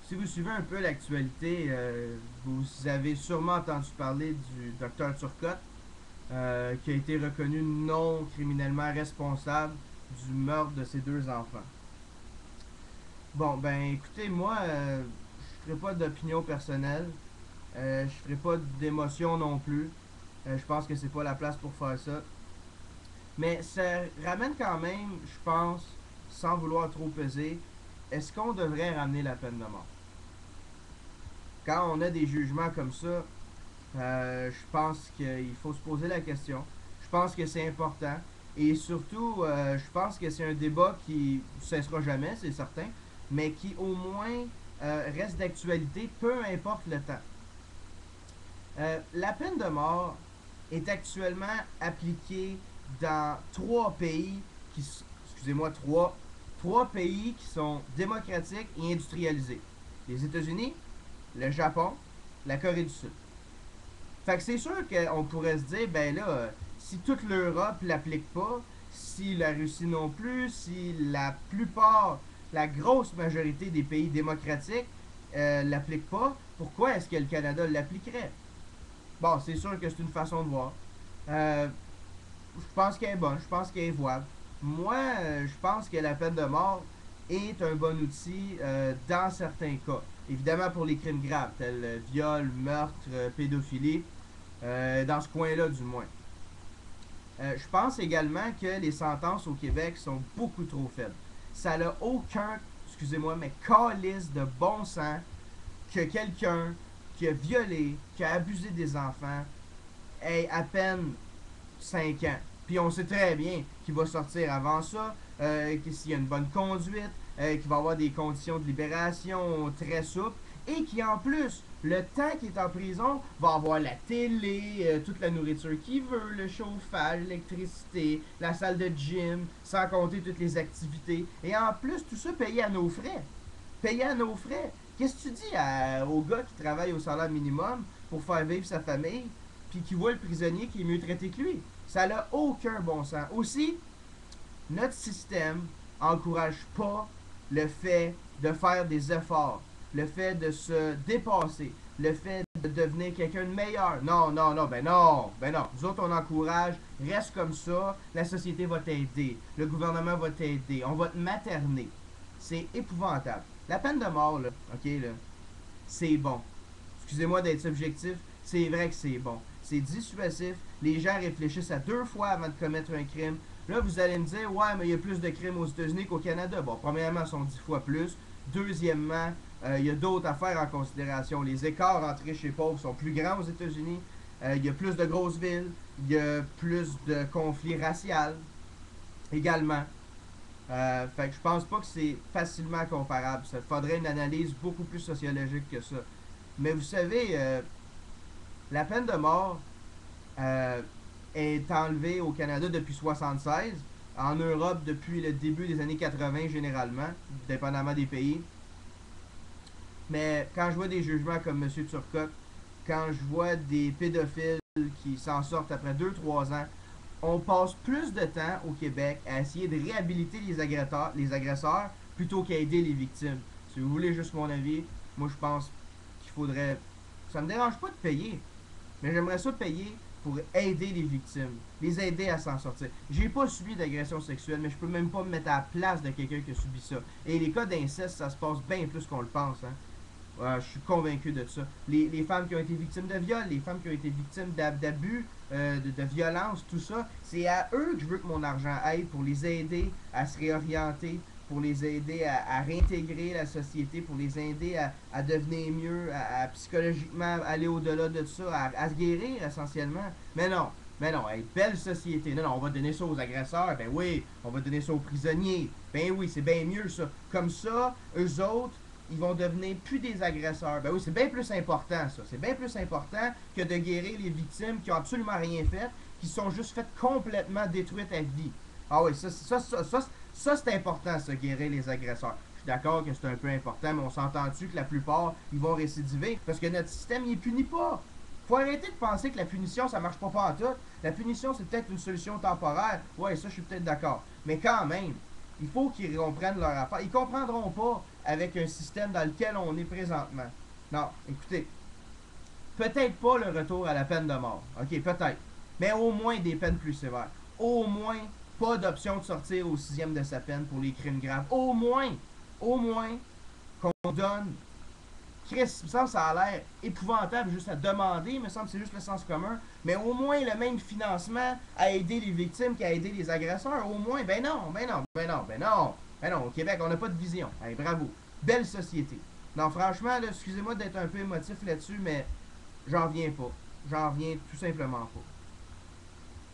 Si vous suivez un peu l'actualité, vous avez sûrement entendu parler du docteur Turcotte, qui a été reconnu non criminellement responsable du meurtre de ses deux enfants. Bon, ben écoutez, moi, je ferai pas d'opinion personnelle, je ferai pas d'émotion non plus. Je pense que c'est pas la place pour faire ça. Mais ça ramène quand même, je pense, sans vouloir trop peser, est-ce qu'on devrait ramener la peine de mort? Quand on a des jugements comme ça, je pense qu'il faut se poser la question. Je pense que c'est important. Et surtout, je pense que c'est un débat qui ne cessera jamais, c'est certain, mais qui au moins reste d'actualité, peu importe le temps. La peine de mort est actuellement appliquée dans trois pays excusez-moi, trois pays qui sont démocratiques et industrialisés. Les États-Unis, le Japon, la Corée du Sud. Fait que c'est sûr qu'on pourrait se dire, ben là, si toute l'Europe l'applique pas, si la Russie non plus, si la plupart, la grosse majorité des pays démocratiques l'appliquent pas, pourquoi est-ce que le Canada l'appliquerait? Bon, c'est sûr que c'est une façon de voir. Euh, je pense qu'elle est bonne, je pense qu'elle est voable. Moi, je pense que la peine de mort est un bon outil dans certains cas. Évidemment pour les crimes graves, tels viol, meurtre, pédophilie, dans ce coin-là du moins. Je pense également que les sentences au Québec sont beaucoup trop faibles. Ça n'a aucun, excusez-moi, mais calice de bon sens que quelqu'un qui a violé, qui a abusé des enfants, ait à peine 5 ans. Puis on sait très bien qu'il va sortir avant ça, que s'il y a une bonne conduite, qu'il va avoir des conditions de libération très souples, et qui en plus, le temps qu'il est en prison, va avoir la télé, toute la nourriture qu'il veut, le chauffage, l'électricité, la salle de gym, sans compter toutes les activités. Et en plus, tout ça payé à nos frais. Payé à nos frais. Qu'est-ce que tu dis au gars qui travaille au salaire minimum pour faire vivre sa famille, puis qui voit le prisonnier qui est mieux traité que lui? Ça n'a aucun bon sens. Aussi, notre système encourage pas le fait de faire des efforts, le fait de se dépasser, le fait de devenir quelqu'un de meilleur. Non, non, non, ben non, ben non. Nous autres, on encourage, reste comme ça, la société va t'aider, le gouvernement va t'aider, on va te materner. C'est épouvantable. La peine de mort, là, ok, là, c'est bon. Excusez-moi d'être subjectif, c'est vrai que c'est bon. C'est dissuasif, les gens réfléchissent à deux fois avant de commettre un crime. Là, vous allez me dire, ouais, mais il y a plus de crimes aux États-Unis qu'au Canada. Bon, premièrement, ils sont 10 fois plus. Deuxièmement, il y a d'autres affaires en considération. Les écarts entre riches et pauvres sont plus grands aux États-Unis. Il y a plus de grosses villes. Il y a plus de conflits raciaux également. Fait que je pense pas que c'est facilement comparable. Ça faudrait une analyse beaucoup plus sociologique que ça. Mais vous savez, la peine de mort euh, est enlevée au Canada depuis 1976, en Europe depuis le début des années 80 généralement, dépendamment des pays. Mais quand je vois des jugements comme M. Turcotte, quand je vois des pédophiles qui s'en sortent après 2 3 ans, on passe plus de temps au Québec à essayer de réhabiliter les agresseurs plutôt qu'à aider les victimes. Si vous voulez juste mon avis, moi je pense qu'il faudrait... Ça me dérange pas de payer, mais j'aimerais ça payer pour aider les victimes, les aider à s'en sortir. J'ai pas subi d'agression sexuelle, mais je peux même pas me mettre à la place de quelqu'un qui a subi ça. Et les cas d'inceste, ça se passe bien plus qu'on le pense. Hein. Je suis convaincu de ça. Les femmes qui ont été victimes de viol, les femmes qui ont été victimes d'abus, de violence, tout ça, c'est à eux que je veux que mon argent aille pour les aider à se réorienter, pour les aider à réintégrer la société, pour les aider à devenir mieux, psychologiquement aller au-delà de ça, à se guérir essentiellement. Mais non, hey, belle société. Non, non, on va donner ça aux agresseurs. Ben oui, on va donner ça aux prisonniers. Ben oui, c'est bien mieux ça. Comme ça, eux autres, ils vont devenir plus des agresseurs. Ben oui, c'est bien plus important ça. C'est bien plus important que de guérir les victimes qui ont absolument rien fait, qui sont juste faites complètement détruites à vie. Ah oui, ça c'est important, ça, guérir les agresseurs. Je suis d'accord que c'est un peu important, mais on s'entend-tu que la plupart, ils vont récidiver parce que notre système, il punit pas. Faut arrêter de penser que la punition, ça marche pas en tout. La punition, c'est peut-être une solution temporaire. Ouais, ça, je suis peut-être d'accord. Mais quand même, il faut qu'ils comprennent leur affaire. Ils comprendront pas. avec un système dans lequel on est présentement. Non, écoutez, peut-être pas le retour à la peine de mort. OK, peut-être. Mais au moins des peines plus sévères. Au moins, pas d'option de sortir au sixième de sa peine pour les crimes graves. Au moins, qu'on donne. Chris, il me semble que ça a l'air épouvantable juste à demander, il me semble que c'est juste le sens commun, mais au moins le même financement à aider les victimes qu'à aider les agresseurs. Au moins, ben non, ben non, ben non, ben non. Ben non, au Québec, on n'a pas de vision. Hey, bravo. Belle société. Non, franchement, là, excusez-moi d'être un peu émotif là-dessus, mais j'en reviens pas. J'en reviens tout simplement pas.